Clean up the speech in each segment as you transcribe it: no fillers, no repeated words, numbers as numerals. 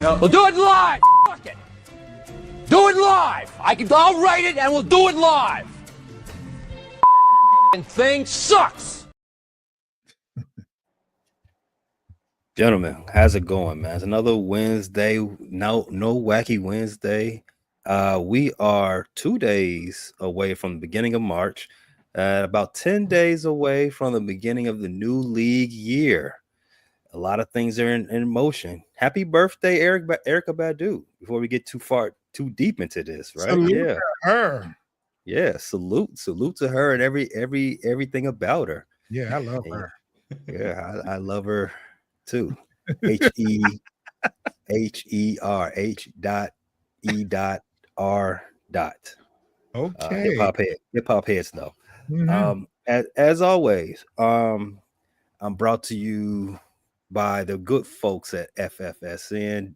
No. We'll do it live. Fuck it. Do it live. I'll write it and we'll do it live. And thing sucks. Gentlemen, how's it going, man? It's another Wednesday. No wacky Wednesday. We are 2 days away from the beginning of March, about 10 days away from the beginning of the new league year. A lot of things are in motion. Happy birthday, Erica Badu. Before we get too deep into this, right? Salute to her. Yeah, salute to her and everything about her. Yeah, I love her. Yeah, I love her too. H-E-R H.E.R. Okay. Hip hop heads though. Mhm. As always, I'm brought to you by the good folks at FFSN,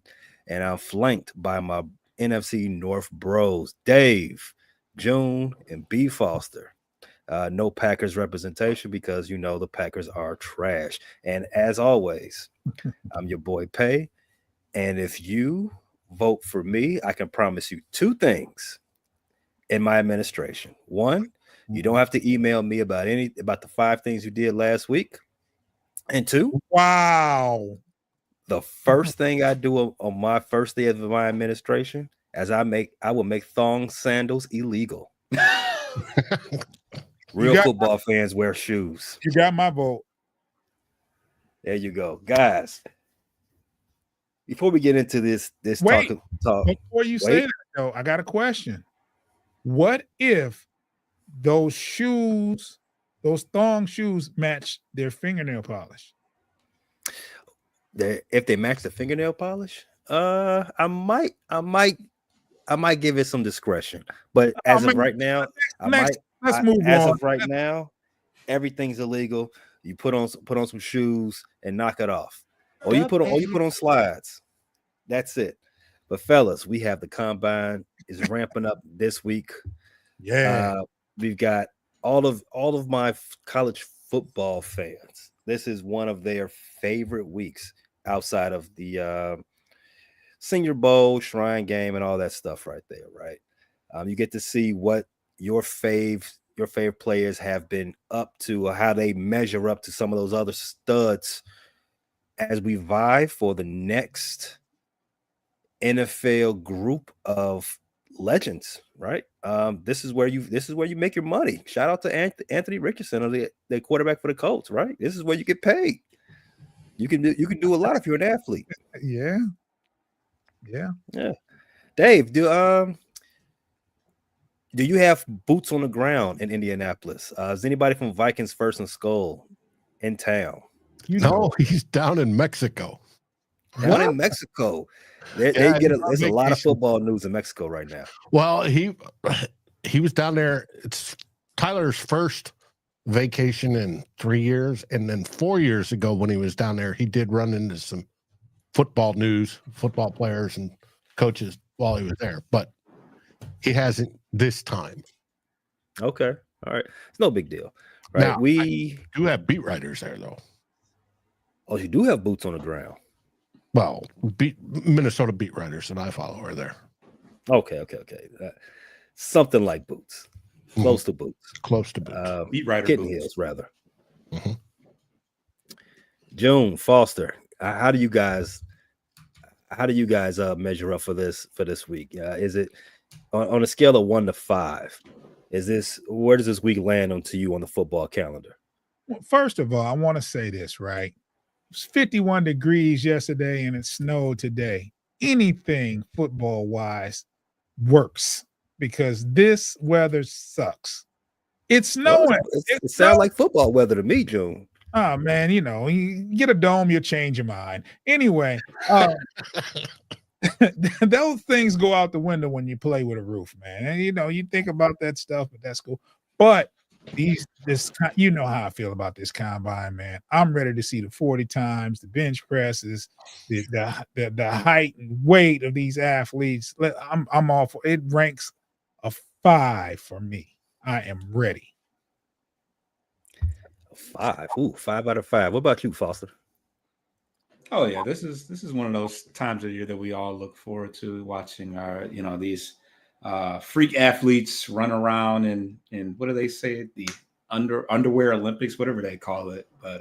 and I'm flanked by my NFC North bros, Dave, June, and B Foster. No Packers representation because the Packers are trash. And as always, I'm your boy Pay. And if you vote for me, I can promise you two things in my administration. One, you don't have to email me about the 5 things you did last week. And two, wow, the first thing I do on my first day of my administration, I will make thong sandals illegal. Real football fans wear shoes. You got my vote. There you go, guys. Before we get into this Wait, talk. Before you say that, though, I got a question. What if those shoes, those thong shoes, match their fingernail polish? If they match the fingernail polish, I might give it some discretion. But as of right now, let's move on. As of right now, everything's illegal. You put on some shoes and knock it off. Or you put on slides. That's it. But fellas, we have the combine is ramping up this week. Yeah. We've got all of my college football fans. This is one of their favorite weeks outside of the Senior Bowl, Shrine Game, and all that stuff right there, right? You get to see what your favorite players have been up to, or how they measure up to some of those other studs as we vie for the next NFL group of legends, right? This is where you make your money. Shout out to Anthony Richardson, the quarterback for the Colts, right? This is where you get paid. You can do a lot if you're an athlete. Yeah. Dave, do you have boots on the ground in Indianapolis? Is anybody from Vikings First and Skull in town? No, he's down in Mexico. In Mexico. There's a lot of football news in Mexico right now. Well, he was down there. It's Tyler's first vacation in 3 years, and then 4 years ago when he was down there, he did run into some football players and coaches while he was there, but he hasn't this time. Okay, all right, it's no big deal, right? Now, we do have beat writers there, though. Oh, you do have boots on the ground. Well, Minnesota beat writers that I follow are there. Okay. Something like boots, close to boots. Beat writer Kitten boots. heels, rather. Mm-hmm. June Foster, how do you guys measure up for this week? Is it on a scale of 1 to 5? Where does this week land on to you on the football calendar? Well, first of all, I want to say this, right? It was 51 degrees yesterday and it snowed today. Anything football-wise works because this weather sucks. It's snowing. It sounds like football weather to me, June. Oh, man, you get a dome, you'll change your mind. Anyway, those things go out the window when you play with a roof, man. And, you think about that stuff, but that's cool. But how I feel about this combine, man. I'm ready to see the 40 times, the bench presses, the height and weight of these athletes. I'm all for it. Ranks a 5 for me. I am ready. 5. Ooh, 5 out of 5. What about you, Foster? Oh yeah, this is one of those times of year that we all look forward to watching our these freak athletes run around in what do they say, the underwear Olympics, whatever they call it. But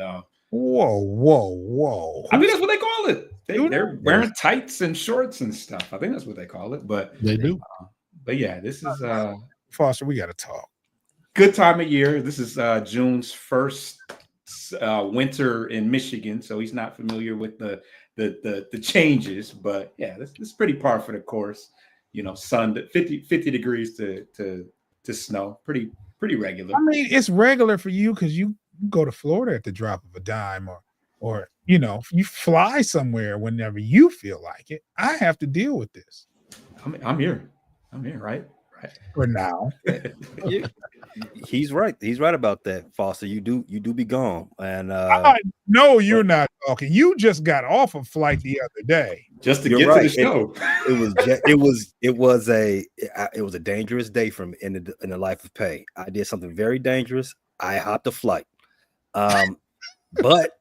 Whoa, whoa, whoa. I think that's what they call it. Do They're that? wearing tights and shorts and stuff. I think that's what they call it. They do. But yeah, this is Foster, we got to talk. good time of year. This is June's first winter in Michigan, so he's not familiar with the changes. But yeah, this is pretty par for the course. Sun 50 degrees to snow, pretty regular. I mean, it's regular for you because you go to Florida at the drop of a dime, or you fly somewhere whenever you feel like it. I have to deal with this I'm here, right for now. He's right. He's right about that, Foster. You do be gone. And I know you're not talking. You just got off a flight the other day. just to you're get right. to the show. It was a dangerous day from in the life of pay. I did something very dangerous. I hopped a flight. But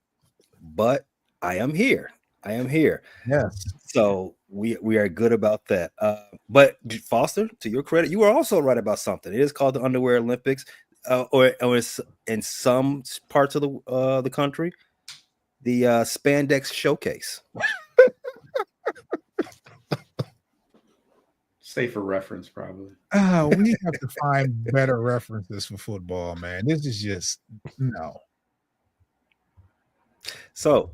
I am here. Yes. So we are good about that. But Foster, to your credit, you were also right about something. It is called the Underwear Olympics, or it's in some parts of the country, the Spandex Showcase. Safer reference, probably. We have to find better references for football, man. This is just no. So,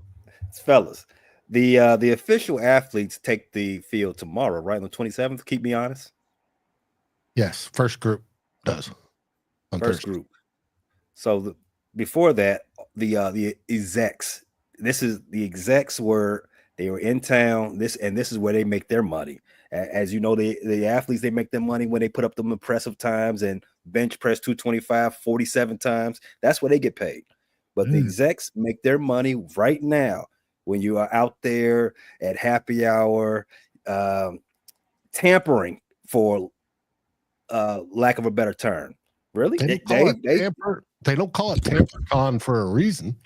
fellas, the official athletes take the field tomorrow, right, on the 27th. Keep me honest. Yes, first group does. On First Thursday. group. So before that, the execs. The execs were in town. This is where they make their money. As you know, the athletes, they make their money when they put up them impressive times and bench press 225 47 times. That's where they get paid. But the execs make their money right now when you are out there at happy hour, tampering, for lack of a better term. Really? They don't call it TamperCon for a reason.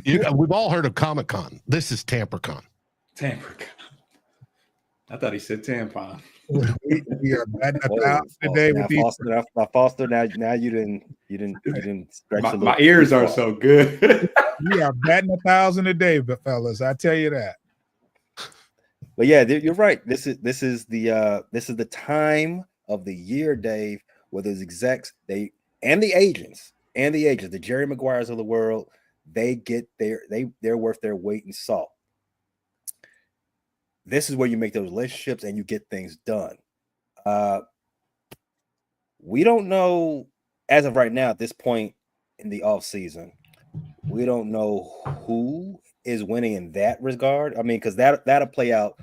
We've all heard of Comic-Con. This is TamperCon. TamperCon. I thought he said tampon. We are batting 1,000 today with these. Foster. Now you didn't stretch a little. My ears are so good. We are batting 1,000 a day, fellas. I tell you that. But yeah, you're right. This is the time of the year, Dave, where those execs and the agents, the Jerry Maguires of the world, they're worth their weight in salt. This is where you make those relationships and you get things done. We don't know as of right now at this point in the off season. We don't know who is winning in that regard. I mean, because that'll play out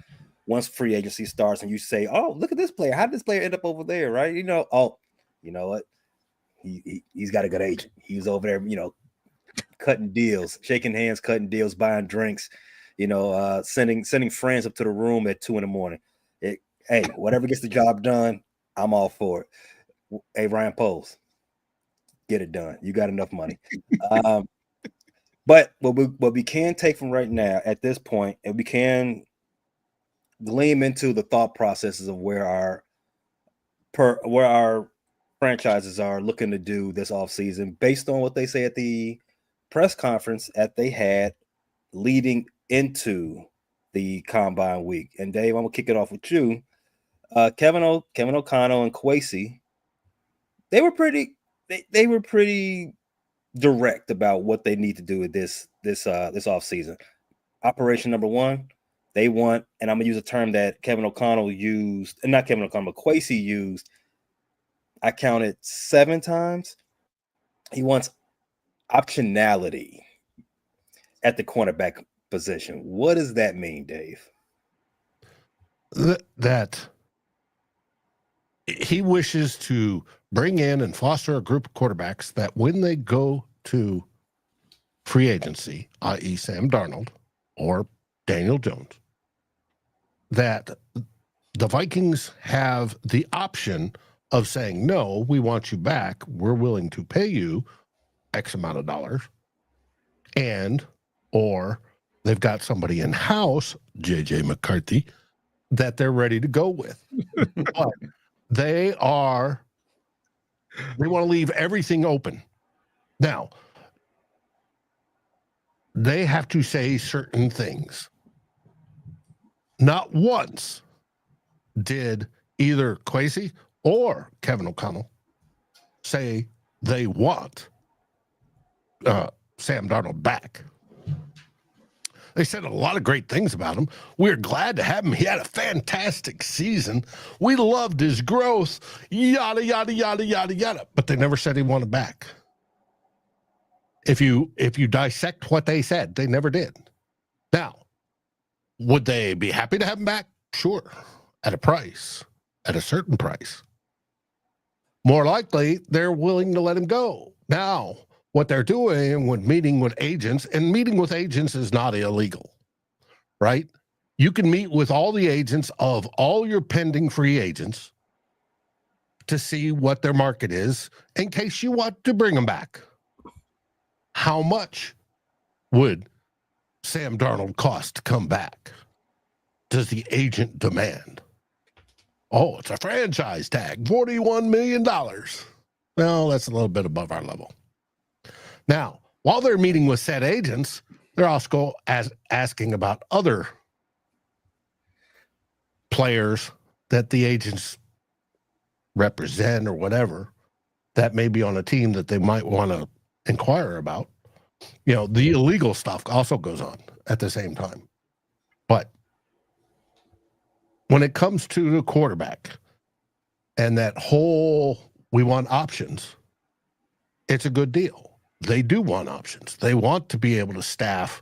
once free agency starts, and you say, "Oh, look at this player. How did this player end up over there?" Right? You know what? He's got a good agent. He's over there, cutting deals, shaking hands, cutting deals, buying drinks. Sending friends up to the room at 2 a.m. Hey, whatever gets the job done, I'm all for it. Hey, Ryan Poles, get it done. You got enough money. But what we can take from right now at this point, and we can gleam into the thought processes of where our franchises are looking to do this offseason based on what they say at the press conference that they had leading into the combine week. And Dave, I'm gonna kick it off with you. Kevin O'Connell and Kwesi, they were pretty direct about what they need to do with this offseason. Operation number one, they want, and I'm gonna use a term that Kevin O'Connell used, and not Kevin O'Connell, but Kwesi used. I counted 7 times. He wants optionality at the cornerback position. What does that mean, Dave? That he wishes to bring in and foster a group of quarterbacks that when they go to free agency, i.e. Sam Darnold or Daniel Jones, that the Vikings have the option of saying, no, we want you back. We're willing to pay you X amount of dollars. And or they've got somebody in house, JJ McCarthy, that they're ready to go with. But they want to leave everything open. Now, they have to say certain things. Not once did either Kwesi or Kevin O'Connell say they want Sam Darnold back. They said a lot of great things about him. We're glad to have him. He had a fantastic season. We loved his growth, yada, yada, yada, yada, yada. But they never said he wanted back. If you dissect what they said, they never did. Now, would they be happy to have him back? Sure. At a price, at a certain price. More likely, they're willing to let him go. Now, what they're doing when meeting with agents, and meeting with agents is not illegal, right? You can meet with all the agents of all your pending free agents to see what their market is in case you want to bring them back. How much would Sam Darnold cost to come back? Does the agent demand? Oh, it's a franchise tag, $41 million. Well, that's a little bit above our level. Now, while they're meeting with said agents, they're also asking about other players that the agents represent or whatever that may be on a team that they might want to inquire about. You know, the illegal stuff also goes on at the same time. But when it comes to the quarterback and that whole we want options, it's a good deal. They do want options. They want to be able to staff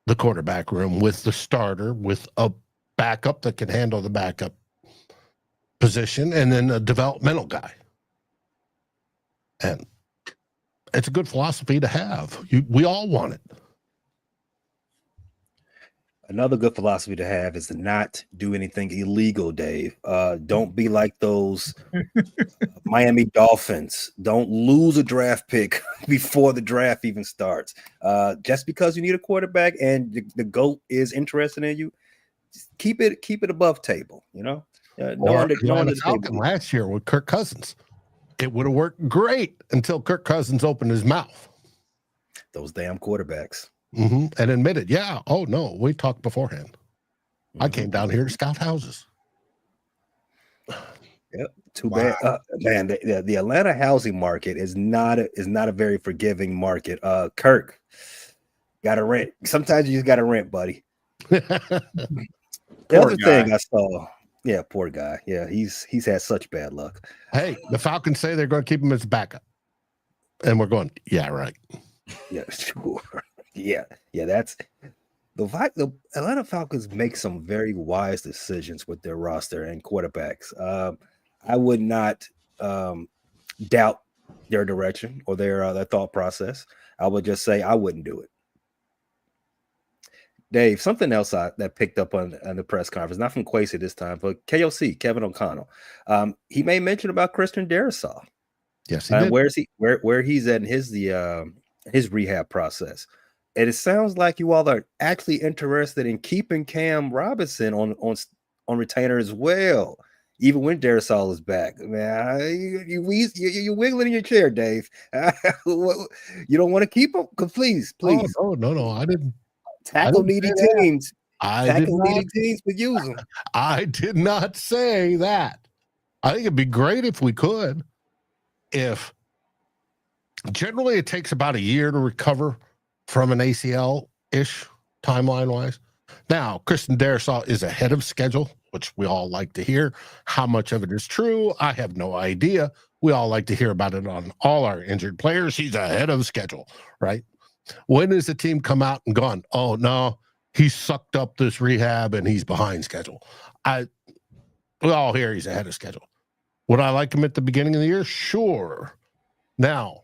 the quarterback room with the starter, with a backup that can handle the backup position, and then a developmental guy. And it's a good philosophy to have. We all want it. Another good philosophy to have is to not do anything illegal, Dave. Don't be like those Miami Dolphins. Don't lose a draft pick before the draft even starts. Just because you need a quarterback and the GOAT is interested in you, just keep it above table, you know? Or the Falcon last year with Kirk Cousins. It would have worked great until Kirk Cousins opened his mouth. Those damn quarterbacks. And admitted, yeah, oh no, we talked beforehand. I came down here to scout houses. Yep, too bad, man. The Atlanta housing market is not a very forgiving market. Kirk, got to rent. Sometimes you just got to rent, buddy. The other thing I saw, yeah, poor guy. Yeah, he's had such bad luck. Hey, the Falcons say they're going to keep him as backup, and we're going, yeah, right. Yeah, sure. Yeah, that's the Atlanta Falcons make some very wise decisions with their roster and quarterbacks. I would not doubt their direction or their thought process. I would just say I wouldn't do it. Dave, something else that picked up on the press conference, not from Kwesi this time, but KOC, Kevin O'Connell. He made mention about Christian Darrisaw. Yes, he did. Where he's at in his rehab process. And it sounds like you all are actually interested in keeping Cam Robinson on retainer as well, even when Darrisaw is back. Man, you're wiggling in your chair, Dave. You don't want to keep him? Please. Oh, no, I didn't. Tackle needy teams. Tackle needy teams would use them. I did not say that. I think it'd be great if we could. If generally it takes about a year to recover from an ACL-ish timeline-wise. Now, Christian Darrisaw is ahead of schedule, which we all like to hear. How much of it is true, I have no idea. We all like to hear about it on all our injured players. He's ahead of schedule, right? When has the team come out and gone, oh, no, he sucked up this rehab and he's behind schedule? We all hear he's ahead of schedule. Would I like him at the beginning of the year? Sure. Now,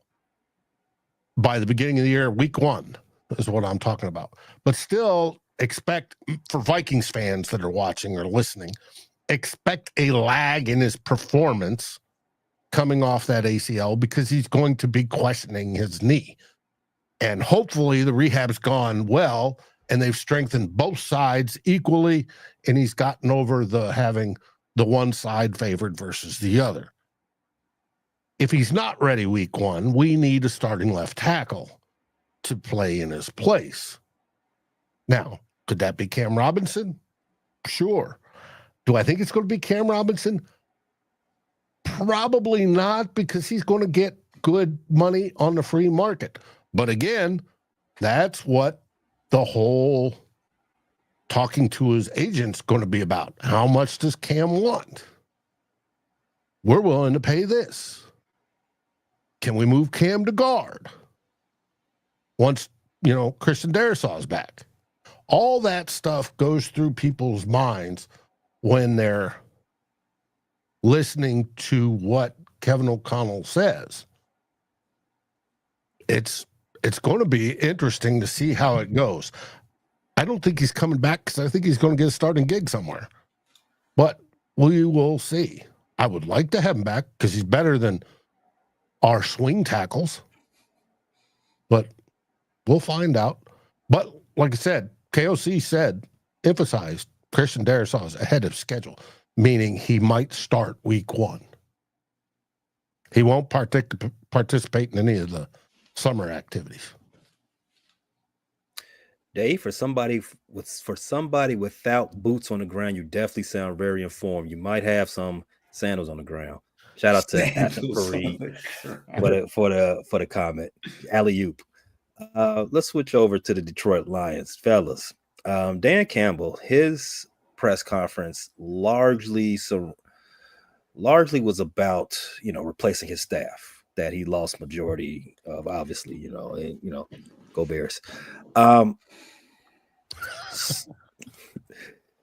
by the beginning of the year, week 1 is what I'm talking about. But still expect, for Vikings fans that are watching or listening, expect a lag in his performance coming off that ACL because he's going to be questioning his knee. And hopefully the rehab's gone well and they've strengthened both sides equally, and he's gotten over the having the one side favored versus the other. If he's not ready week 1, we need a starting left tackle to play in his place. Now, could that be Cam Robinson? Sure. Do I think it's going to be Cam Robinson? Probably not, because he's going to get good money on the free market. But again, that's what the whole talking to his agent's going to be about. How much does Cam want? We're willing to pay this. Can we move Cam to guard once, Christian Darrisaw's back? All that stuff goes through people's minds when they're listening to what Kevin O'Connell says. It's going to be interesting to see how it goes. I don't think he's coming back because I think he's going to get a starting gig somewhere. But we will see. I would like to have him back because he's better than our swing tackles. But we'll find out. But like I said, KOC emphasized Christian Darrisaw is ahead of schedule, meaning he might start week 1. He won't participate in any of the summer activities. Dave, for somebody without boots on the ground, you definitely sound very informed. You might have some sandals on the ground. Shout out to Athan Fareed for the comment. Alley-oop. Let's switch over to the Detroit Lions, fellas. Dan Campbell, his press conference largely was about replacing his staff that he lost majority of, obviously, go Bears.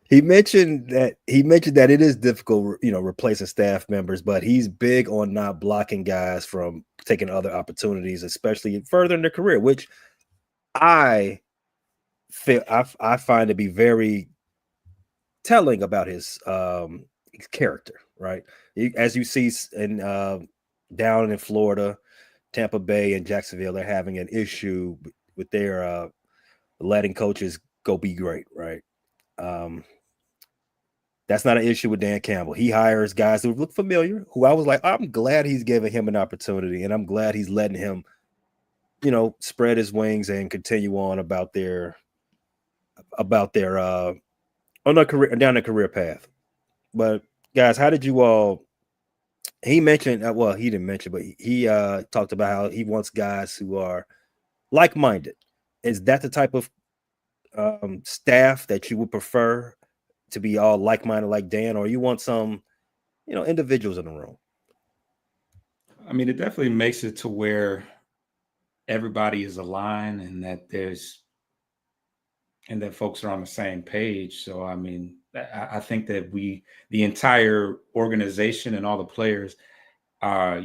He mentioned that it is difficult, replacing staff members, but he's big on not blocking guys from taking other opportunities, especially further in their career, which I find to be very telling about his character, right? As you see in down in Florida, Tampa Bay and Jacksonville, they're having an issue with their letting coaches go be great, right? That's not an issue with Dan Campbell. He hires guys who look familiar, who I was like, I'm glad he's giving him an opportunity, and I'm glad he's letting him, spread his wings and continue on about their on their career, down their career path. But guys, how did you all? He mentioned, he didn't mention, but he talked about how he wants guys who are like-minded. Is that the type of staff that you would prefer to be all like-minded like Dan, or you want some, individuals in the room? I mean, it definitely makes it to where everybody is aligned and that folks are on the same page. So, I mean, I think that the entire organization and all the players are,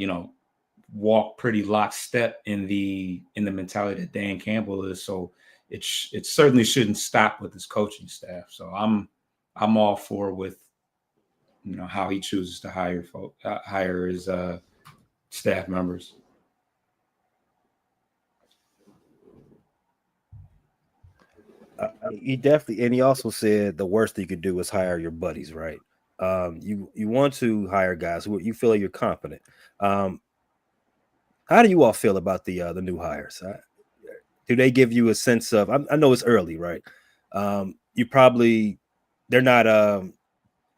walk pretty lockstep in the mentality that Dan Campbell is. So it certainly shouldn't stop with his coaching staff. So I'm all for with, how he chooses to hire his staff members. He definitely, and he also said the worst you could do is hire your buddies, right? You want to hire guys who you feel like you're confident. How do you all feel about the new hires? Do they give you a sense of? I know it's early, right? They're not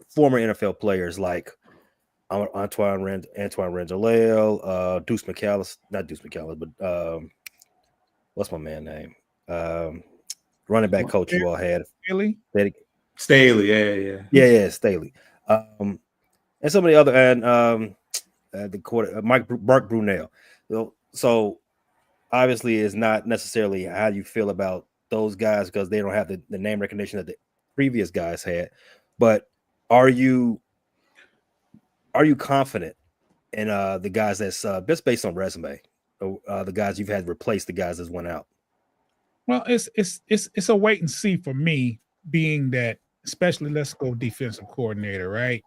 former NFL players like Antoine Randall, Deuce McAllister, not Deuce McAllister, but what's my man name? Running back coach you all had. Staley, yeah, Staley. And some of the other, and the quarter, Mark Brunell. So obviously, it's not necessarily how you feel about those guys because they don't have the name recognition that the previous guys had. But are you confident in the guys that's just based on resume, the guys you've had replace the guys that went out? Well, it's a wait and see for me, being that, especially let's go defensive coordinator, right?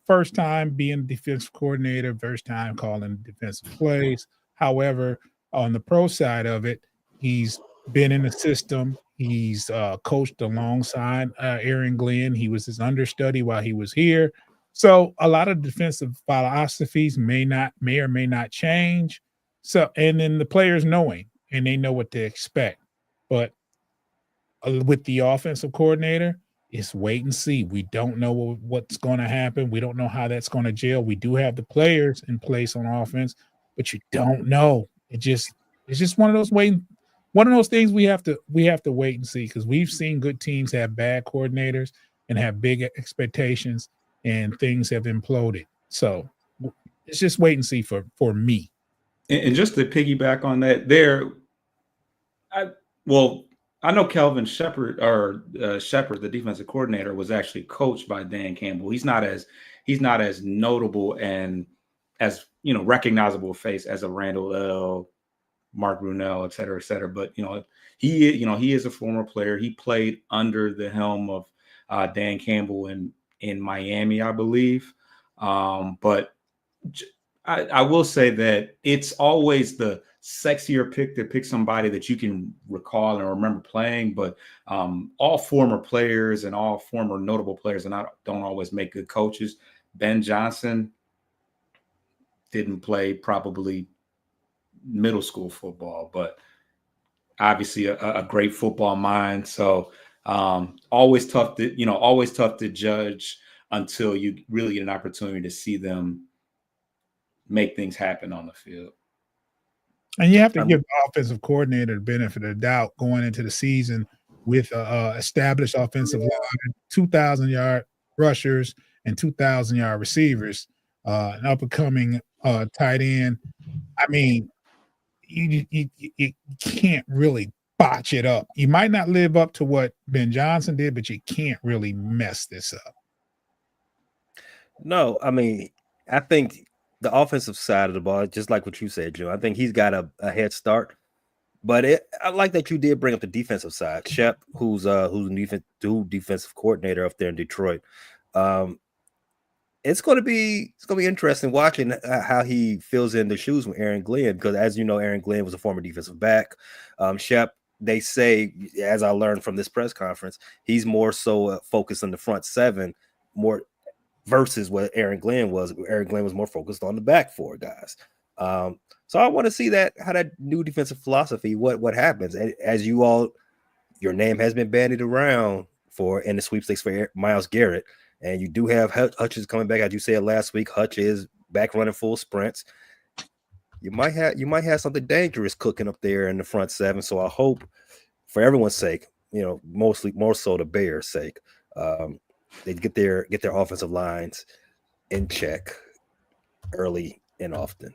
First time being defensive coordinator, first time calling defensive plays. However, on the pro side of it, he's been in the system. He's coached alongside Aaron Glenn. He was his understudy while he was here. So a lot of defensive philosophies may or may not change. So, and then the players knowing, and they know what to expect. But with the offensive coordinator, it's wait and see. We don't know what's going to happen. We don't know how that's going to gel. We do have the players in place on offense, but you don't know. It's just one of those things we have to wait and see, because we've seen good teams have bad coordinators and have big expectations, and things have imploded. So it's just wait and see for me. And just to piggyback on that, I know Kelvin Shepard, the defensive coordinator, was actually coached by Dan Campbell. He's not as notable and as recognizable face as a Randall L., Mark Brunell, et cetera, et cetera. But he is a former player. He played under the helm of Dan Campbell in Miami, I believe. But I will say that it's always the sexier pick to pick somebody that you can recall and remember playing. But all former players and all former notable players don't always make good coaches. Ben Johnson didn't play probably middle school football, but obviously a great football mind. So always tough to judge until you really get an opportunity to see them make things happen on the field. And you have to give the offensive coordinator the benefit of the doubt going into the season with established offensive line, 2,000-yard rushers and 2,000-yard receivers, an up-and-coming tight end. I mean, you can't really botch it up. You might not live up to what Ben Johnson did, but you can't really mess this up. No, I mean, I think the offensive side of the ball, just like what you said, Joe, I think he's got a head start. But I like that you did bring up the defensive side. Shep, who's defensive coordinator up there in Detroit. It's going to be interesting watching how he fills in the shoes from Aaron Glenn, because as you know, Aaron Glenn was a former defensive back. Shep, they say, as I learned from this press conference, he's more so focused on the front seven, more versus what Aaron Glenn was. Aaron Glenn was more focused on the back four guys. So I want to see how that new defensive philosophy, what happens. And as you all, your name has been bandied around in the sweepstakes for Myles Garrett. And you do have Hutch is coming back, as you said last week. Hutch is back running full sprints. You might have something dangerous cooking up there in the front seven. So I hope, for everyone's sake, mostly more so the Bears' sake, they get their offensive lines in check early and often.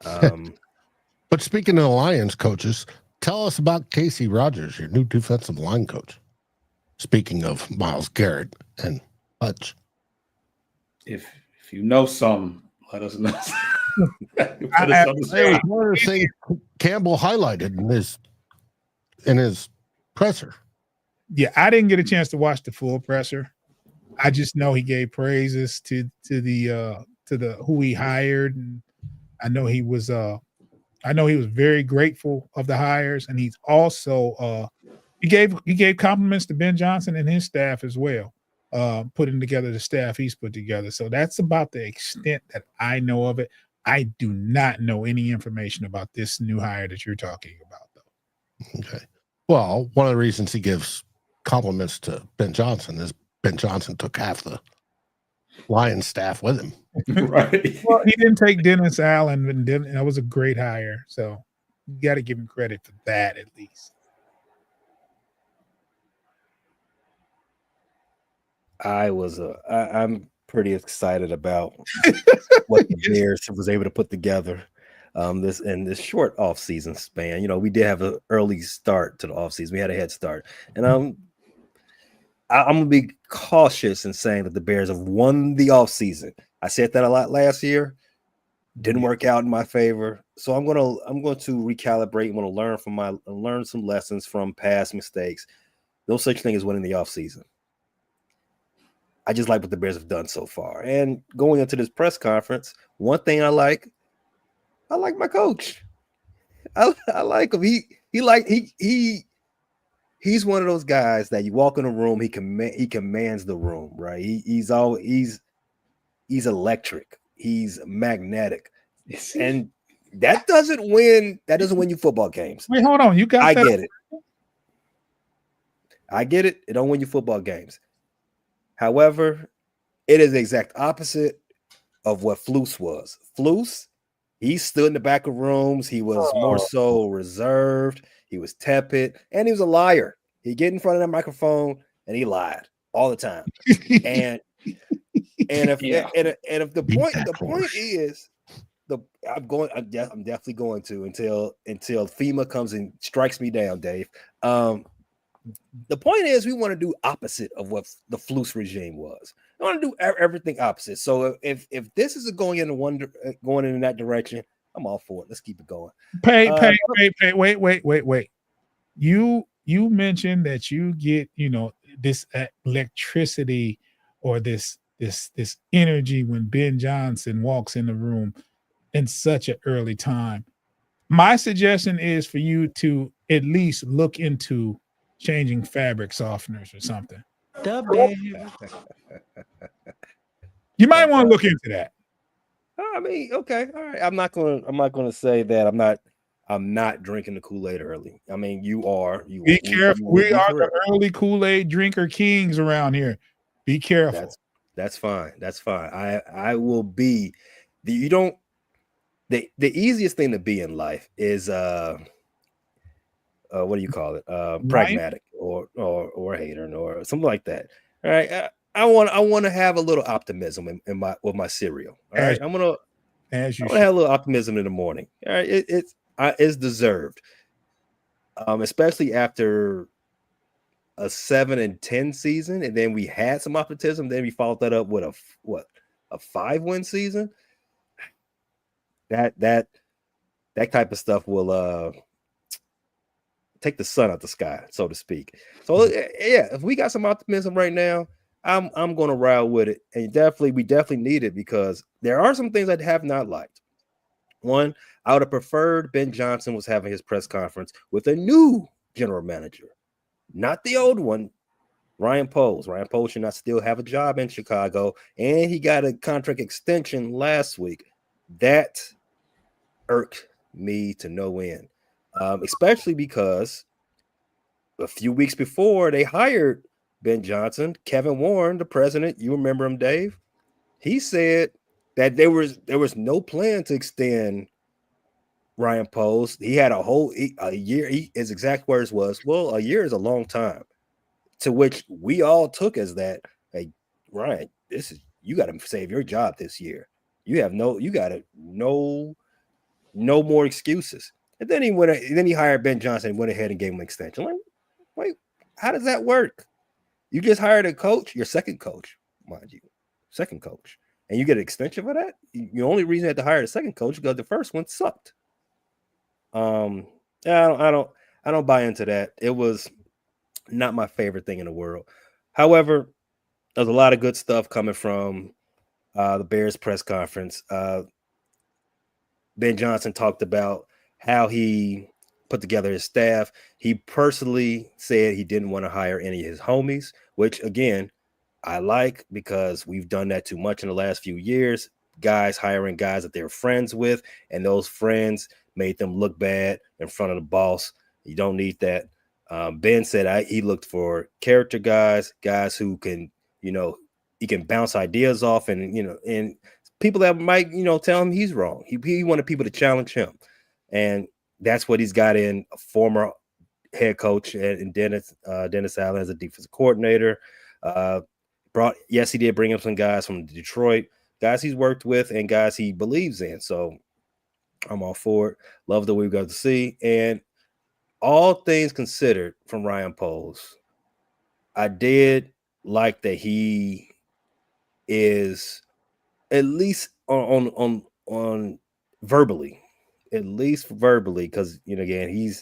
But speaking of the Lions coaches, tell us about Casey Rogers, your new defensive line coach. Speaking of Myles Garrett and Hutch. If you know some, let us know. That was one of the things Campbell highlighted in his presser. Yeah, I didn't get a chance to watch the full presser. I just know he gave praises to the who he hired, and I know he was very grateful of the hires, and he's also he gave compliments to Ben Johnson and his staff as well, putting together the staff he's put together. So that's about the extent that I know of it. I do not know any information about this new hire that you're talking about, though. Okay. Well, one of the reasons he gives compliments to Ben Johnson is Ben Johnson took half the Lions staff with him. Right. Well, he didn't take Dennis Allen, and that was a great hire. So you got to give him credit for that, at least. I'm pretty excited about what the Bears was able to put together this short offseason span. We did have an early start to the offseason. We had a head start. And I'm going to be cautious in saying that the Bears have won the offseason. I said that a lot last year. Didn't work out in my favor. So I'm going to recalibrate. I'm going to learn some lessons from past mistakes. No such thing as winning the offseason. I just like what the Bears have done so far. And going into this press conference, one thing I like my coach. I like him. He's one of those guys that you walk in a room, he commands the room, right? He's electric. He's magnetic. And that doesn't win you football games. Wait, hold on. You got I that? get it. I get it. It don't win you football games. However, it is the exact opposite of what Flus was. Flus, he stood in the back of rooms. He was more so reserved. He was tepid, and he was a liar. He get in front of that microphone and he lied all the time. and if the point is I'm definitely going to until FEMA comes and strikes me down, Dave. The point is we want to do opposite of what the Flus regime was. I want to do everything opposite. So if this is going in that direction, I'm all for it. Let's keep it going. Wait. You mentioned that you get, this electricity or this energy when Ben Johnson walks in the room in such an early time. My suggestion is for you to at least look into changing fabric softeners or something. You might want to look into that. I mean, okay, all right. I'm not gonna say that I'm not drinking the Kool-Aid early. I mean, you are. Be careful. We are the early Kool-Aid drinker kings around here. Be careful. That's fine. That's fine. I will be. The easiest thing to be in life is what do you call it? Pragmatic or a hater or something like that. All right. I want to have a little optimism with my cereal. All right. I'm gonna have a little optimism in the morning. All right. It's deserved. Especially after a 7-10 season, and then we had some optimism. Then we followed that up with a 5-win season. That type of stuff will take the sun out the sky, so to speak. So yeah, if we got some optimism right now, I'm going to ride with it, and we definitely need it because there are some things I have not liked. One, I would have preferred Ben Johnson was having his press conference with a new general manager, not the old one, Ryan Poles. Ryan Poles should not still have a job in Chicago, and he got a contract extension last week. That irked me to no end, especially because a few weeks before they hired Ben Johnson, Kevin Warren, the president, you remember him, Dave? He said that there was no plan to extend Ryan Poles. He had a year. His exact words was, "Well, a year is a long time," to which we all took as that, "Hey, Ryan, you got to save your job this year. You got no more excuses." And then he hired Ben Johnson and went ahead and gave him an extension. Like, wait, how does that work? You just hired a coach, your second coach, mind you, second coach, and you get an extension for that? The only reason you had to hire a second coach is because the first one sucked. I don't buy into that. It was not my favorite thing in the world. However, there's a lot of good stuff coming from the Bears press conference. Ben Johnson talked about how he put together his staff. He personally said he didn't want to hire any of his homies, which again, I like because we've done that too much in the last few years. Guys hiring guys that they're friends with, and those friends made them look bad in front of the boss. You don't need that. Ben said he looked for character guys who can, he can bounce ideas off and people that might, tell him he's wrong. He wanted people to challenge him. And that's what he's got in a former head coach and Dennis Allen as a defensive coordinator. He did bring up some guys from Detroit, guys he's worked with and guys he believes in. So I'm all for it. Love that we've got to see. And all things considered from Ryan Poles, I did like that he is at least on verbally, because again,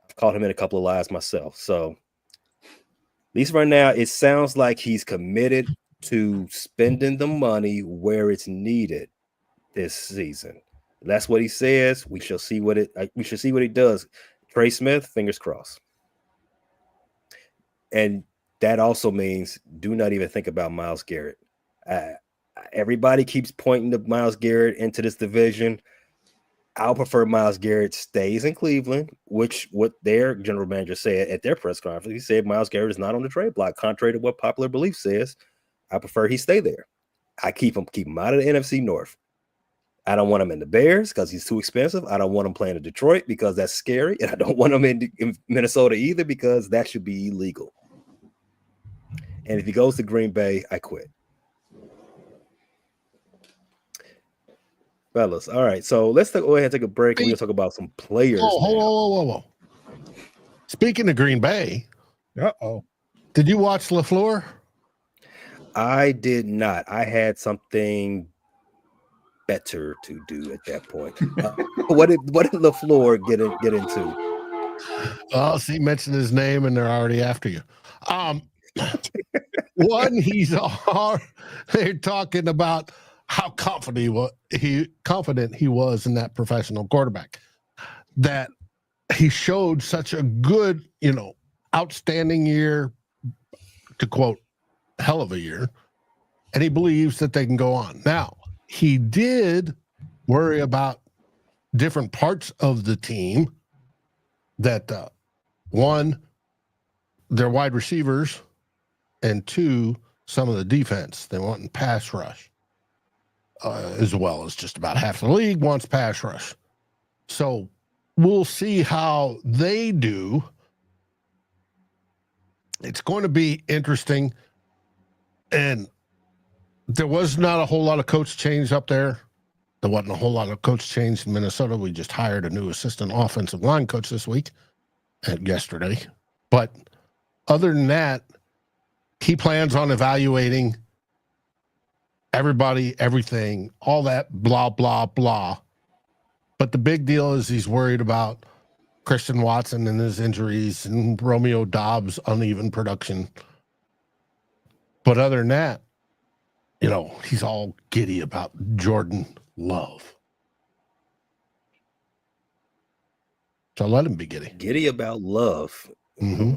I've caught him in a couple of lies myself. So at least right now, it sounds like he's committed to spending the money where it's needed this season. That's what he says. We shall see what he does. Trey Smith, fingers crossed. And that also means do not even think about Myles Garrett. Everybody keeps pointing to Myles Garrett into this division. I'll prefer Myles Garrett stays in Cleveland, which what their general manager said at their press conference. He said Myles Garrett is not on the trade block, contrary to what popular belief says. I prefer he stay there. I keep him out of the NFC North. I don't want him in the Bears because he's too expensive. I don't want him playing in Detroit because that's scary. And I don't want him in Minnesota either because that should be illegal. And if he goes to Green Bay, I quit. Fellas, all right. So let's go ahead and take a break. And we'll talk about some players. Whoa. Speaking of Green Bay, did you watch LaFleur? I did not. I had something better to do at that point. What did LaFleur get into? Oh, see, mention his name and they're already after you. One, they're talking about how confident he was in that professional quarterback, that he showed such a good, outstanding year, to quote, hell of a year, and he believes that they can go on. Now, he did worry about different parts of the team that, one, their wide receivers, and two, some of the defense. They want pass rush, as well as just about half the league wants pass rush. So we'll see how they do. It's going to be interesting. And there was not a whole lot of coach change up there. There wasn't a whole lot of coach change in Minnesota. We just hired a new assistant offensive line coach this week and yesterday. But other than that, he plans on evaluating everybody, everything, all that blah, blah, blah. But the big deal is he's worried about Christian Watson and his injuries and Romeo Dobbs' uneven production. But other than that, he's all giddy about Jordan Love. So let him be giddy. Giddy about Love. Mm-hmm.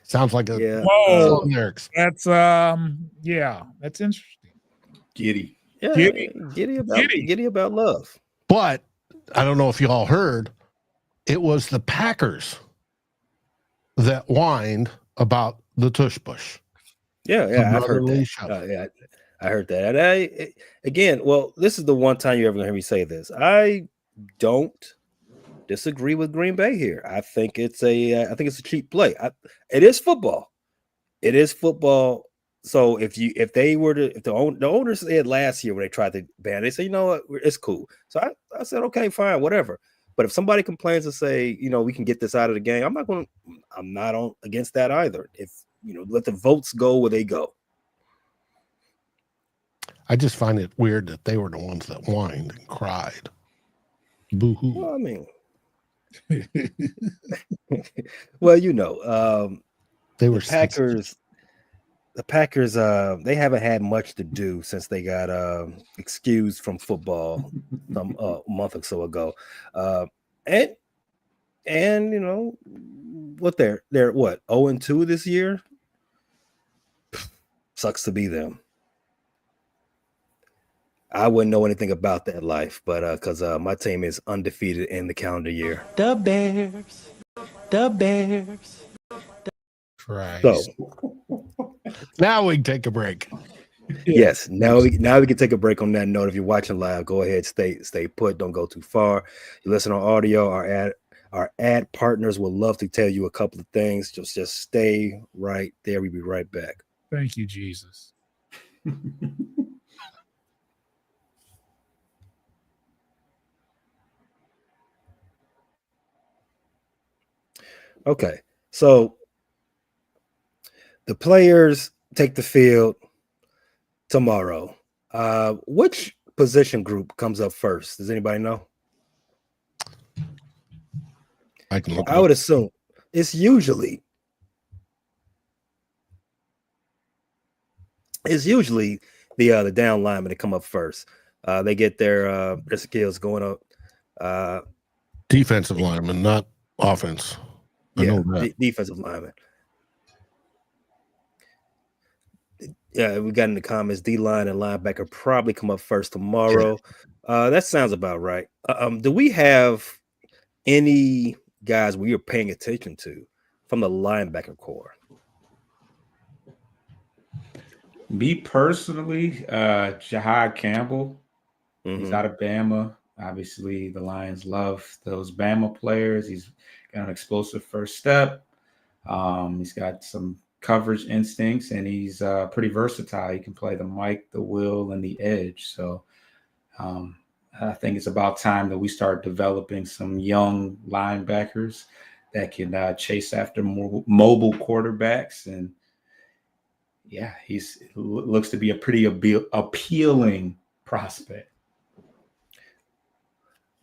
Sounds like a lyrics. That's that's interesting. Giddy. Yeah, giddy about Love. But I don't know if you all heard, it was the Packers that whined about the tush push. Yeah, I've heard that. I heard that. And again, this is the one time you're ever going to hear me say this. I don't disagree with Green Bay here. I think it's a cheap play. It is football. It is football. So if the owners said last year when they tried to ban, they said, you know what, it's cool. So I said, okay, fine, whatever. But if somebody complains and say, we can get this out of the game, I'm not against that either. If let the votes go where they go. I just find it weird that they were the ones that whined and cried. Boo-hoo. Well, I mean, they were the Packers, they haven't had much to do since they got excused from football a month or so ago. And what they're 0-2 this year. Sucks to be them. I wouldn't know anything about that life, but because my team is undefeated in the calendar year. The Bears. Right. So now we can take a break. Yes, now we can take a break on that note. If you're watching live, go ahead, stay put. Don't go too far. You listen on audio. Our ad partners would love to tell you a couple of things. Just stay right there. We'll be right back. Thank you, Jesus. Okay, so the players take the field tomorrow. Which position group comes up first? Does anybody know? I would assume it's usually the down linemen that come up first. They get their skills going up. Defensive lineman, not offense. I know that. Defensive lineman. Yeah, we got in the comments. D line and linebacker probably come up first tomorrow. That sounds about right. Do we have any guys we are paying attention to from the linebacker core? Me personally, Jahad Campbell. He's out of Bama. Obviously, the Lions love those Bama players. He's got an explosive first step. He's got some coverage instincts, and he's pretty versatile. He can play the mic, the will, and the edge. So I think it's about time that we start developing some young linebackers that can chase after more mobile quarterbacks. And yeah, looks to be a pretty appealing prospect.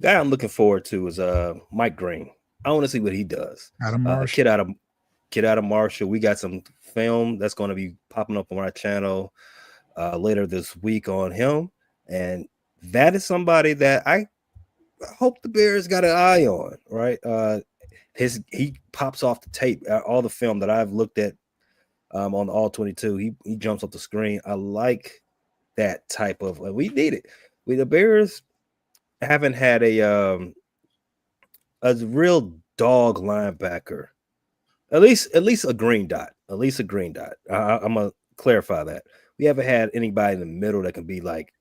Guy I'm looking forward to is Mike Green. I want to see what he does. Kid out of Marshall. We got some film that's going to be popping up on our channel later this week on him, and that is somebody that I hope the Bears got an eye on. Right, he pops off the tape. All the film that I've looked at on the All 22, he jumps off the screen. I like that type of. We need it. The Bears haven't had a real dog linebacker. At least a green dot. I'm gonna clarify that. We haven't had anybody in the middle that can be like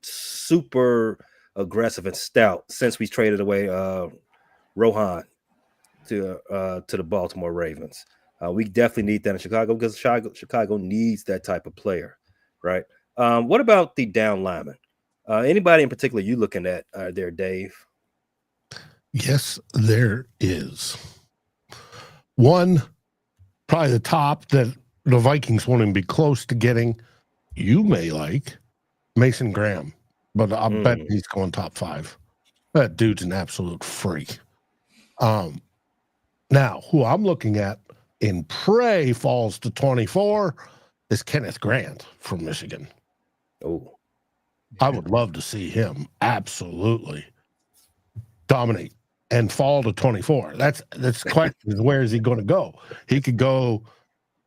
super aggressive and stout since we traded away Rohan to the Baltimore Ravens. We definitely need that in Chicago because Chicago needs that type of player, right? What about the down lineman? Anybody in particular you looking at there, Dave? Yes, there is. One, probably the top that the Vikings won't even be close to getting. You may like Mason Graham, but I bet he's going top 5. That dude's an absolute freak. Now, who I'm looking at in prey falls to 24 is Kenneth Grant from Michigan. Oh, I would love to see him absolutely dominate and fall to 24. That's question is where is he going to go? He could go,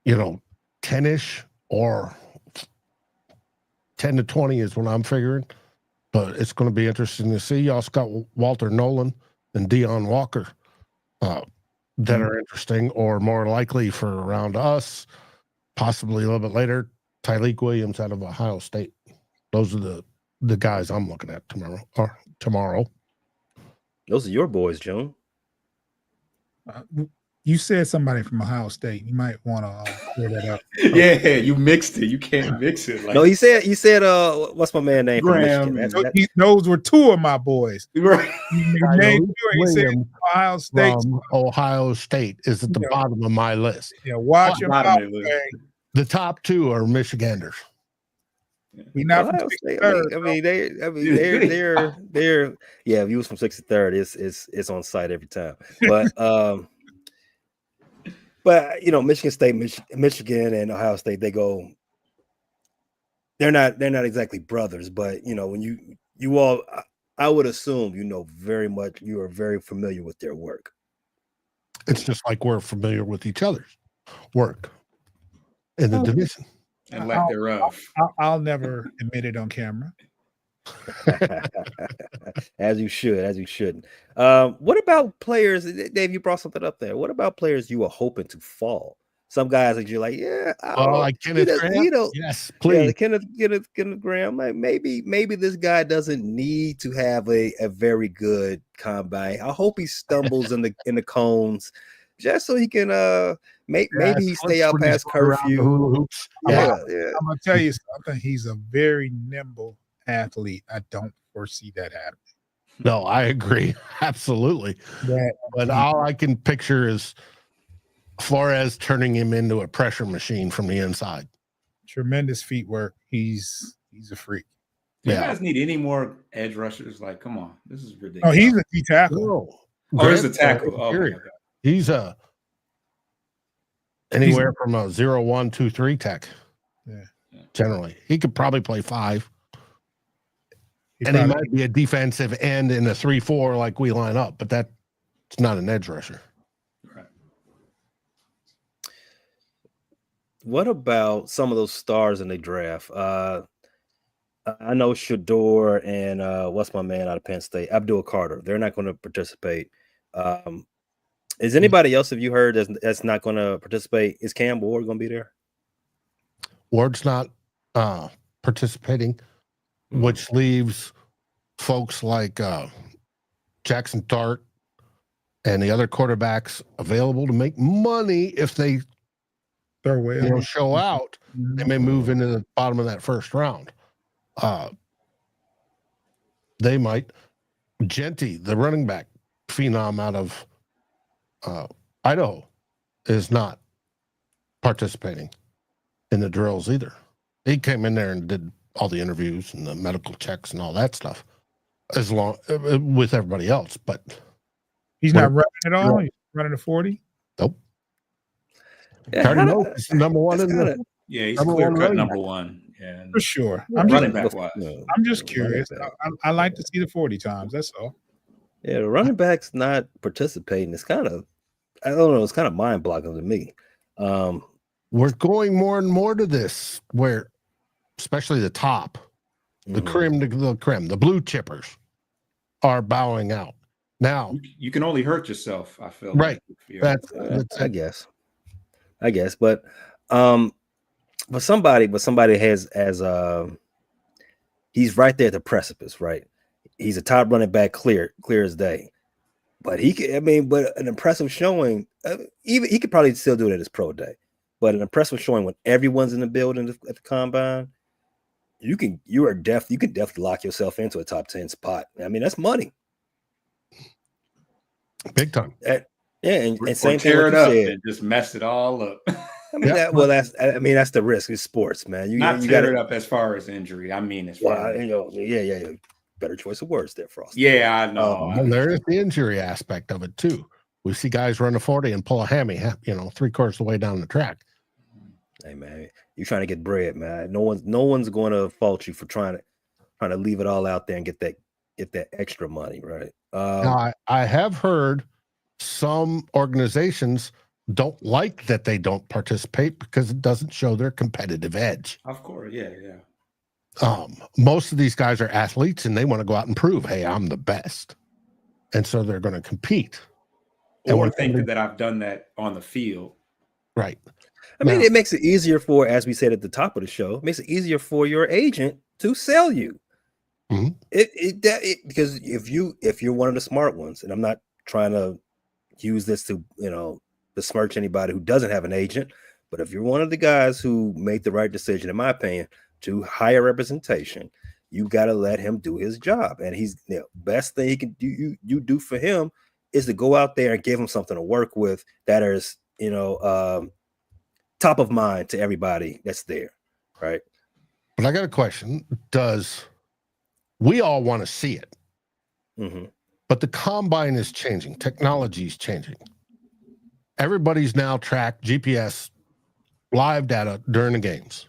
10-ish or 10 to 20 is what I'm figuring. But it's going to be interesting to see. You also got Walter Nolan and Deion Walker that are interesting, or more likely for around us, possibly a little bit later, Tyleik Williams out of Ohio State. Those are the guys I'm looking at tomorrow. Those are your boys, Joan. You said somebody from Ohio State. You might want to clear that up. Yeah, you mixed it. You can't mix it. No, he said. What's my man name? Graham. Those were 2 of my boys. Right. Ohio State. Ohio State is at the bottom of my list. Yeah, watch him out. The top 2 are Michiganders. We not from 63rd. They're yeah. If you was from 63rd, it's on site every time. But Michigan State, Michigan, and Ohio State, they're not exactly brothers. But when you all, I would assume you are very familiar with their work. It's just like we're familiar with each other's work in the division. And lack thereof. I'll never admit it on camera. As you shouldn't. What about players? Dave, you brought something up there. What about players you were hoping to fall? Some guys that you're like, like Kenneth Graham. Yes, please. Kenneth Graham. Like maybe this guy doesn't need to have a very good combine. I hope he stumbles in the cones just so he can maybe he stay out past curfew. I'm gonna tell you something. He's a very nimble athlete. I don't foresee that happening. No, I agree. Absolutely. But all I can picture is Flores turning him into a pressure machine from the inside. Tremendous feet work. He's a freak. You guys need any more edge rushers? Like, come on. This is ridiculous. Oh, he's a key tackle. He's a tackle. Oh, he's anywhere from a 0, 1, 2, 3 tech. Yeah. Generally. He could probably play 5. And he might be a defensive end in a 3-4 like we line up, but that's not an edge rusher. Right. What about some of those stars in the draft? I know Shador and what's my man out of Penn State, Abdul Carter. They're not going to participate. Is anybody else have you heard that's not going to participate? Is Cam Ward going to be there? Ward's not participating, which leaves folks like Jackson Dart and the other quarterbacks available to make money if they show out. They may move into the bottom of that first round. They might. Genty, the running back phenom out of Idaho, is not participating in the drills either. He came in there and did all the interviews and the medical checks and all that stuff, as long with everybody else. But he's not running at all. He's running a 40. Nope. Yeah, he's number one in the. Yeah, he's clear cut number one. Yeah, for sure. I'm running back wise. I'm just curious. I like to see the 40 times. That's all. Yeah, the running back's not participating. It's kind of, I don't know. It's kind of mind boggling to me. We're going more and more to this, where, especially the top, the creme de la creme, the blue chippers, are bowing out. Now you can only hurt yourself. I feel right. Like. That's I guess, but somebody has he's right there at the precipice, right? He's a top running back, clear as day. But but an impressive showing. Even he could probably still do it at his pro day. But an impressive showing when everyone's in the building at the combine, you can definitely lock yourself into a top 10 spot. I mean, that's money, big time. And same thing tear what it you up said. and just mess it all up. I mean, that's the risk. It's sports, man. You tear it up as far as injury. I mean, as far as yeah. Better choice of words there, Frost. Yeah, I know. There is the injury aspect of it too. We see guys run a 40 and pull a hammy, 3/4 of the way down the track. Hey man, you're trying to get bread, man. No one's going to fault you for trying to leave it all out there and get that extra money, right? Now, I have heard some organizations don't like that they don't participate because it doesn't show their competitive edge. Of course, yeah. Most of these guys are athletes and they want to go out and prove, hey, I'm the best, and so they're going to compete. Or think that I've done that on the field, right? I mean, it makes it easier for, as we said at the top of the show, it makes it easier for your agent to sell you. Mm-hmm. Because if you're one of the smart ones, and I'm not trying to use this to besmirch anybody who doesn't have an agent, but if you're one of the guys who made the right decision, in my opinion, to hire representation, you got to let him do his job. And he's best thing he can do you do for him is to go out there and give him something to work with that is top of mind to everybody that's there, right? But I got a question. We all want to see it, but the combine is changing. Technology is changing. Everybody's now tracked GPS live data during the games.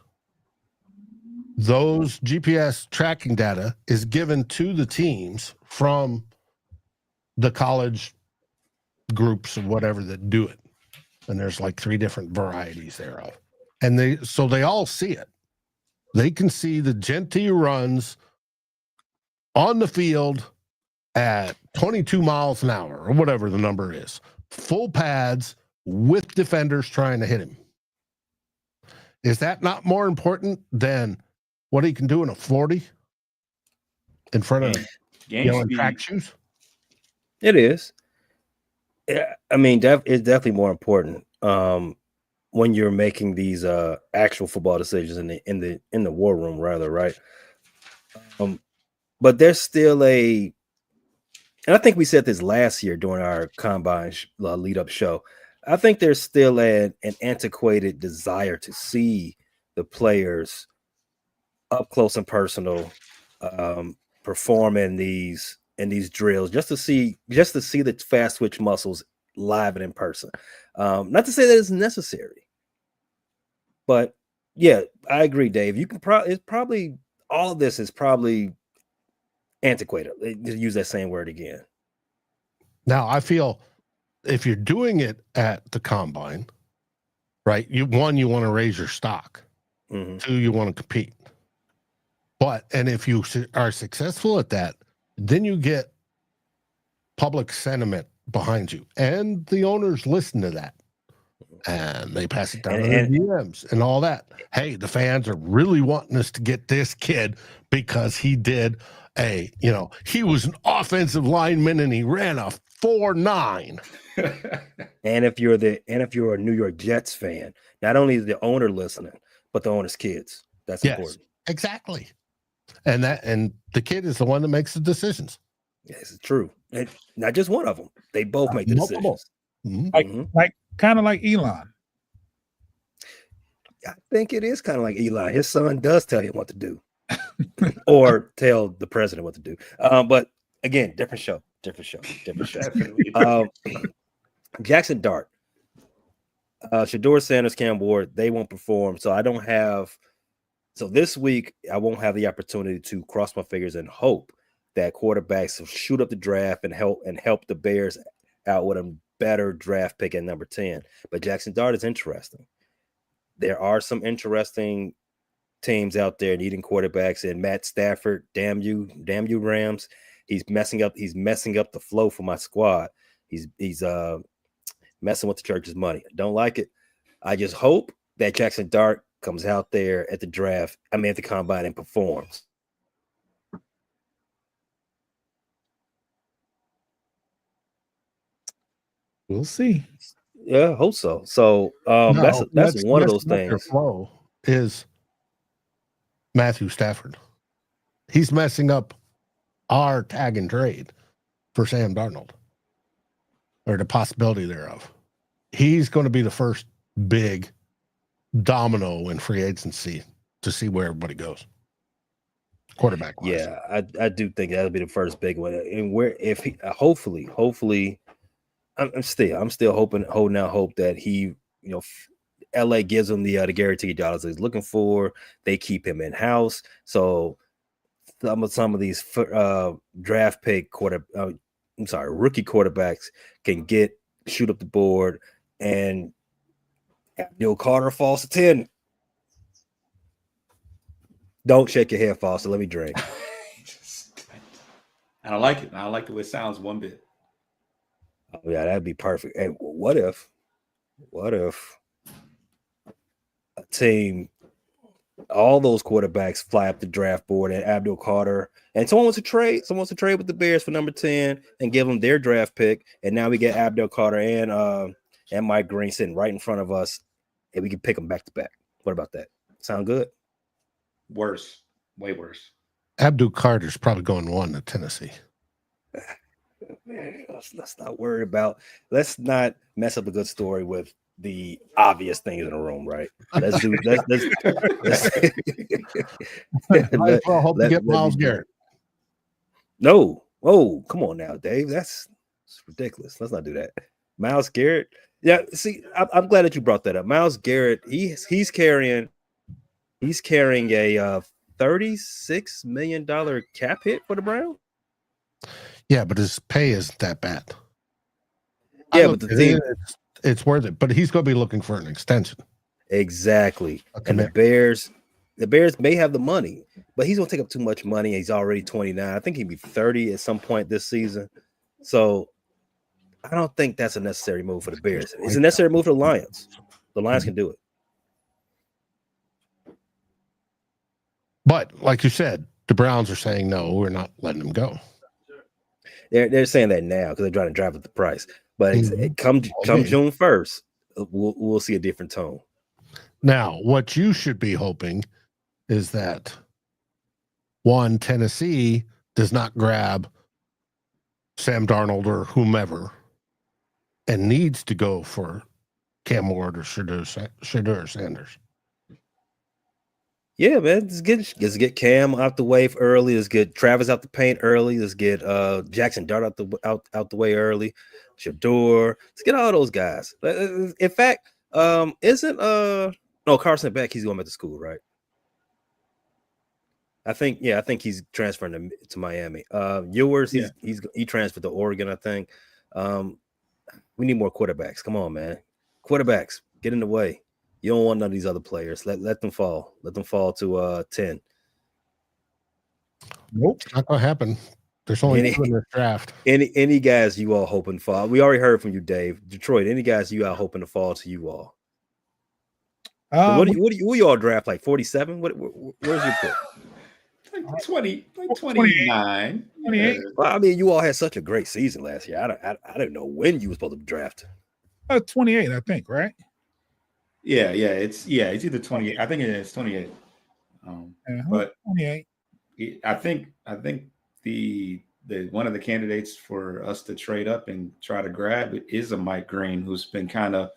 Those GPS tracking data is given to the teams from the college groups or whatever that do it. And there's like 3 different varieties thereof. And they all see it. They can see the Genty runs on the field at 22 miles an hour or whatever the number is. Full pads with defenders trying to hit him. Is that not more important than what he can do in a 40 in front of track shoes? It is. Yeah, I mean, it's definitely more important when you're making these actual football decisions in the war room, rather, right? But there's still and I think we said this last year during our combine lead up show. I think there's still an antiquated desire to see the players up close and personal, perform in these drills, just to see the fast switch muscles live and in person. Not to say that it's necessary, but yeah, I agree, Dave. You can probably all of this is probably antiquated. Just use that same word again. Now, I feel if you're doing it at the combine, right? You want to raise your stock. Mm-hmm. 2, you want to compete. And if you are successful at that, then you get public sentiment behind you, and the owners listen to that, and they pass it down to the DMs and all that. Hey, the fans are really wanting us to get this kid because he did he was an offensive lineman and he ran a 4.9. And if you're a New York Jets fan, not only is the owner listening, but the owner's kids. That's important. Exactly. And the kid is the one that makes the decisions. Yes, it's true. And not just one of them. They both make the decisions. Mm-hmm. Like kind of like Elon. I think it is kind of like Eli. His son does tell him what to do. Or tell the president what to do. But again, different show. Jackson Dart, Shador Sanders, Cam Ward, they won't perform. So this week I won't have the opportunity to cross my fingers and hope that quarterbacks will shoot up the draft and help the Bears out with a better draft pick at number 10. But Jackson Dart is interesting. There are some interesting teams out there needing quarterbacks, and Matt Stafford, damn you Rams, he's messing up the flow for my squad. He's messing with the church's money. I don't like it. I just hope that Jackson Dart comes out there at the combine and performs. We'll see. Yeah, I hope so. So that's one of those things. Flow is Matthew Stafford. He's messing up our tag and trade for Sam Darnold, or the possibility thereof. He's going to be the first big domino in free agency to see where everybody goes. Quarterback wise. Yeah, I do think that'll be the first big one. And hopefully, I'm still holding out hope that he, LA gives him the guaranteed dollars he's looking for. They keep him in house. So some of these draft pick rookie quarterbacks can shoot up the board, and Abdul Carter falls to 10. Don't shake your head, Foster. Let me drink. I don't like it. I don't like the way it sounds one bit. Oh yeah, that'd be perfect. And what if a team, all those quarterbacks fly up the draft board and Abdul Carter, and someone wants to trade with the Bears for number 10 and give them their draft pick, and now we get Abdul Carter and Mike Green sitting right in front of us, and we can pick them back to back. What about that? Sound good? Worse, way worse. Abdul Carter's probably going 1 to Tennessee. Man, let's not worry about. Let's not mess up a good story with the obvious things in the room, right? Let's do. Let's Might as well hope to get Myles Garrett. No, oh, come on now, Dave. That's ridiculous. Let's not do that. Myles Garrett. Yeah, see, I'm glad that you brought that up. Myles Garrett. He's carrying a $36 million cap hit for the Browns. Yeah, but his pay isn't that bad. Yeah, but it's worth it. But he's going to be looking for an extension. Exactly. And the Bears may have the money, but he's going to take up too much money. He's already 29. I think he'd be 30 at some point this season. So I don't think that's a necessary move for the Bears. It's a necessary move for the Lions. The Lions can do it. But like you said, the Browns are saying, no, we're not letting him go. They're saying that now because they're trying to drive up the price. But come June 1st, we'll see a different tone. Now, what you should be hoping is that one, Tennessee does not grab Sam Darnold or whomever and needs to go for Cam Ward or Shador Sanders. Yeah, man. Let's get Cam out the way early. Let's get Travis out the paint early. Let's get Jackson Dart out the way early. Shador. Let's get all those guys. In fact, isn't Carson Beck? He's going back to school, right? I think he's transferring to Miami. Ewers, Yeah. he transferred to Oregon, I think. We need more quarterbacks. Come on, man. Quarterbacks, get in the way. You don't want none of these other players. Let them fall. Let them fall to 10. Nope. It's not gonna happen. There's only two in this draft. Any guys you all hoping to fall? We already heard from you, Dave. Detroit. Any guys you all hoping to fall to you all? What do you all draft, like 47? Where's your pick? Like 20, like 29. 28. Well, I mean, you all had such a great season last year. I didn't know when you were supposed to draft. 28, I think, right? Yeah, it's either 28. I think it is 28. But 28. I think the one of the candidates for us to trade up and try to grab it is a Mike Green, who's been kind of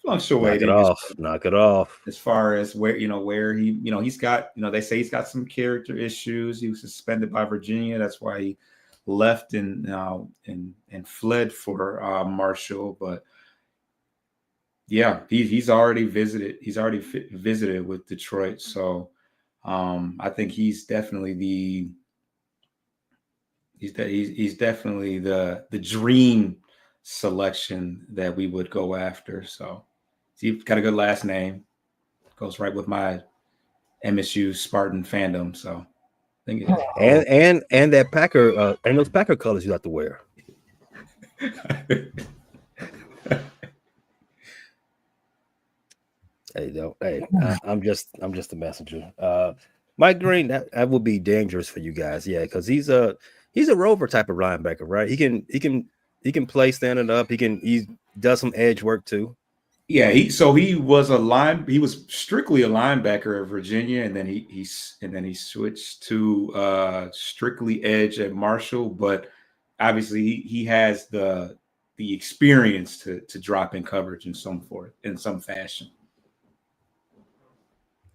fluctuating. Knock it off. As far as where he, he's got, they say he's got some character issues. He was suspended by Virginia. That's why he left and fled for Marshall. But yeah, he's already visited. He's already visited with Detroit. So I think he's definitely he's definitely the dream selection that we would go after. So he's got a good last name. Goes right with my MSU Spartan fandom. So I think and that Packer and those Packer colors you have to wear. I'm just a messenger. Mike Green, that would be dangerous for you guys, yeah, because he's a rover type of linebacker, right? He can play standing up. He does some edge work too. Yeah, he was strictly a linebacker at Virginia, and then he switched to strictly edge at Marshall. But obviously, he has the experience to drop in coverage in some fashion.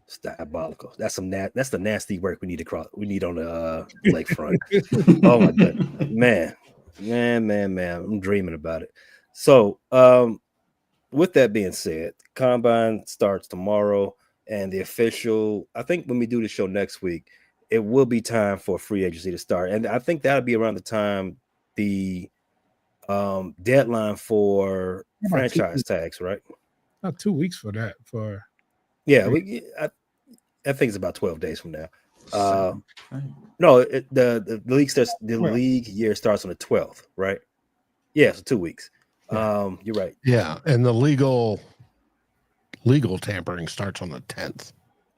It's diabolical. That's the nasty work we need on the lakefront. Oh my goodness, man, I'm dreaming about it. So, with that being said, Combine starts tomorrow, and the official. I think when we do the show next week, it will be time for free agency to start, and I think that'll be around the time the deadline for franchise tags, right? About 2 weeks for that. Yeah, I think it's about 12 days from now. No, the league starts. The league year starts on the 12th, right? Yeah, so 2 weeks. You're right. Yeah, and the legal tampering starts on the 10th.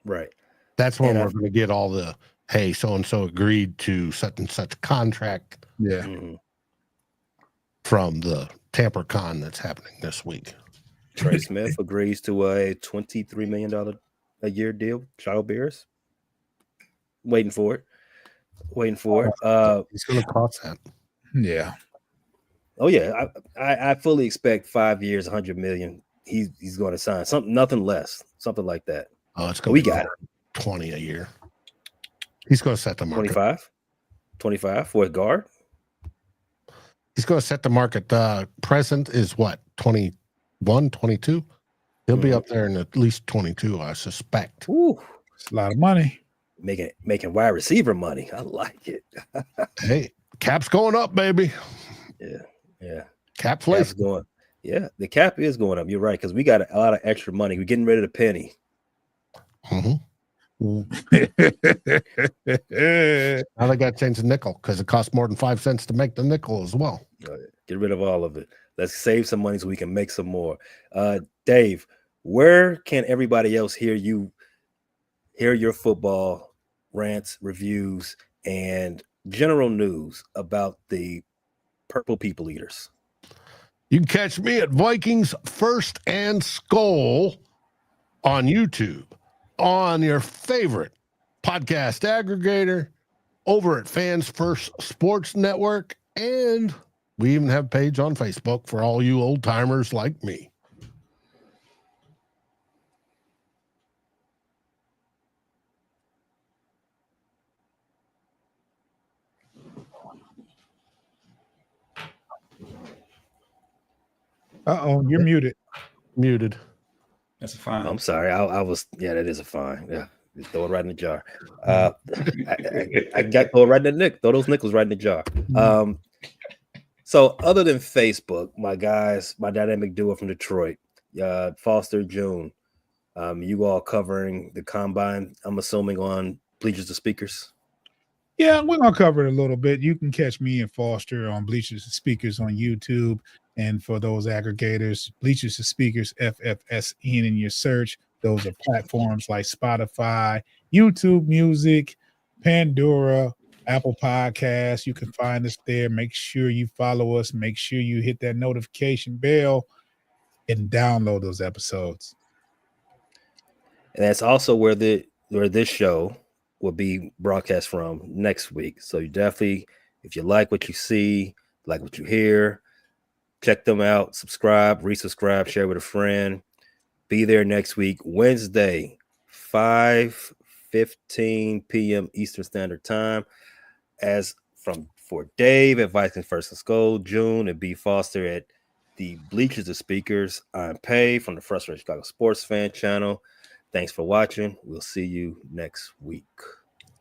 Right. That's when we're going to get all the hey, so and so agreed to such and such contract. Yeah. Mm-hmm. From the TamperCon that's happening this week. Trey Smith agrees to a $23 million a year deal. Chicago Bears. Waiting for it. It's going to cost that. Yeah. Oh yeah, I fully expect 5 years, $100 million. He's going to sign nothing less, something like that. Oh, it's going to be 20 a year. He's going to set the market. 25 for a guard. He's going to set the market. Present is what, 21, 22? He'll be up there in at least 22, I suspect. Ooh, it's a lot of money. Making wide receiver money. I like it. Hey, cap's going up, baby. Yeah. Cap's going. Yeah, the cap is going up. You're right, because we got a lot of extra money. We're getting rid of the penny. Mm-hmm. Now they got to change the nickel because it costs more than 5 cents to make the nickel as well. Get rid of all of it. Let's save some money so we can make some more. Dave, where can everybody else hear your football rants, reviews, and general news about the Purple People Eaters? You can catch me at Vikings First and Skull on YouTube, on your favorite podcast aggregator, over at Fans First Sports Network, and we even have a page on Facebook for all you old timers like me. Uh-oh, you're muted. Muted. That's a fine. I'm sorry. I was. Yeah, that is a fine. Yeah. Just throw it right in the jar. I got throw it right in the nick. Throw those nickels right in the jar. So other than Facebook, my guys, my dynamic duo from Detroit, Foster, June, you all covering the combine, I'm assuming on Bleachers to Speakers. Yeah, we're gonna cover it a little bit. You can catch me and Foster on Bleachers to Speakers on YouTube, and for those aggregators, Bleachers to Speakers FFSN in your search. Those are platforms like Spotify, YouTube Music, Pandora, Apple Podcasts. You can find us there. Make sure you follow us. Make sure you hit that notification bell and download those episodes. And that's also where this show will be broadcast from next week. So you definitely, if you like what you see, like what you hear, check them out, subscribe, resubscribe, share with a friend. Be there next week, Wednesday, 5:15 p.m. Eastern Standard Time. As for Dave at Vikings First and Goal, June and B. Foster at the Bleachers to Speakers. I'm Pay from the Frustrated Chicago Sports Fan Channel. Thanks for watching. We'll see you next week.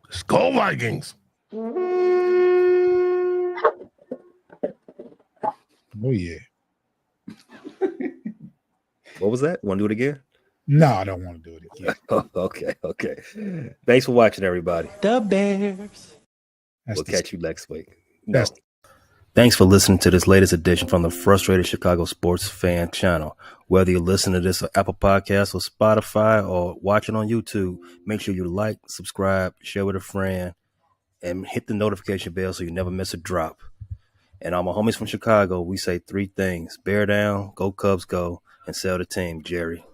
Skol Vikings. Oh, yeah. What was that? Want to do it again? No, I don't want to do it again. Okay. Thanks for watching, everybody. The Bears. We'll catch you next week. That's Thanks for listening to this latest edition from the Frustrated Chicago Sports Fan Channel. Whether you listen to this on Apple Podcasts or Spotify or watching on YouTube, make sure you like, subscribe, share with a friend, and hit the notification bell so you never miss a drop. And all my homies from Chicago, we say three things: bear down, go Cubs go, and sell the team, Jerry.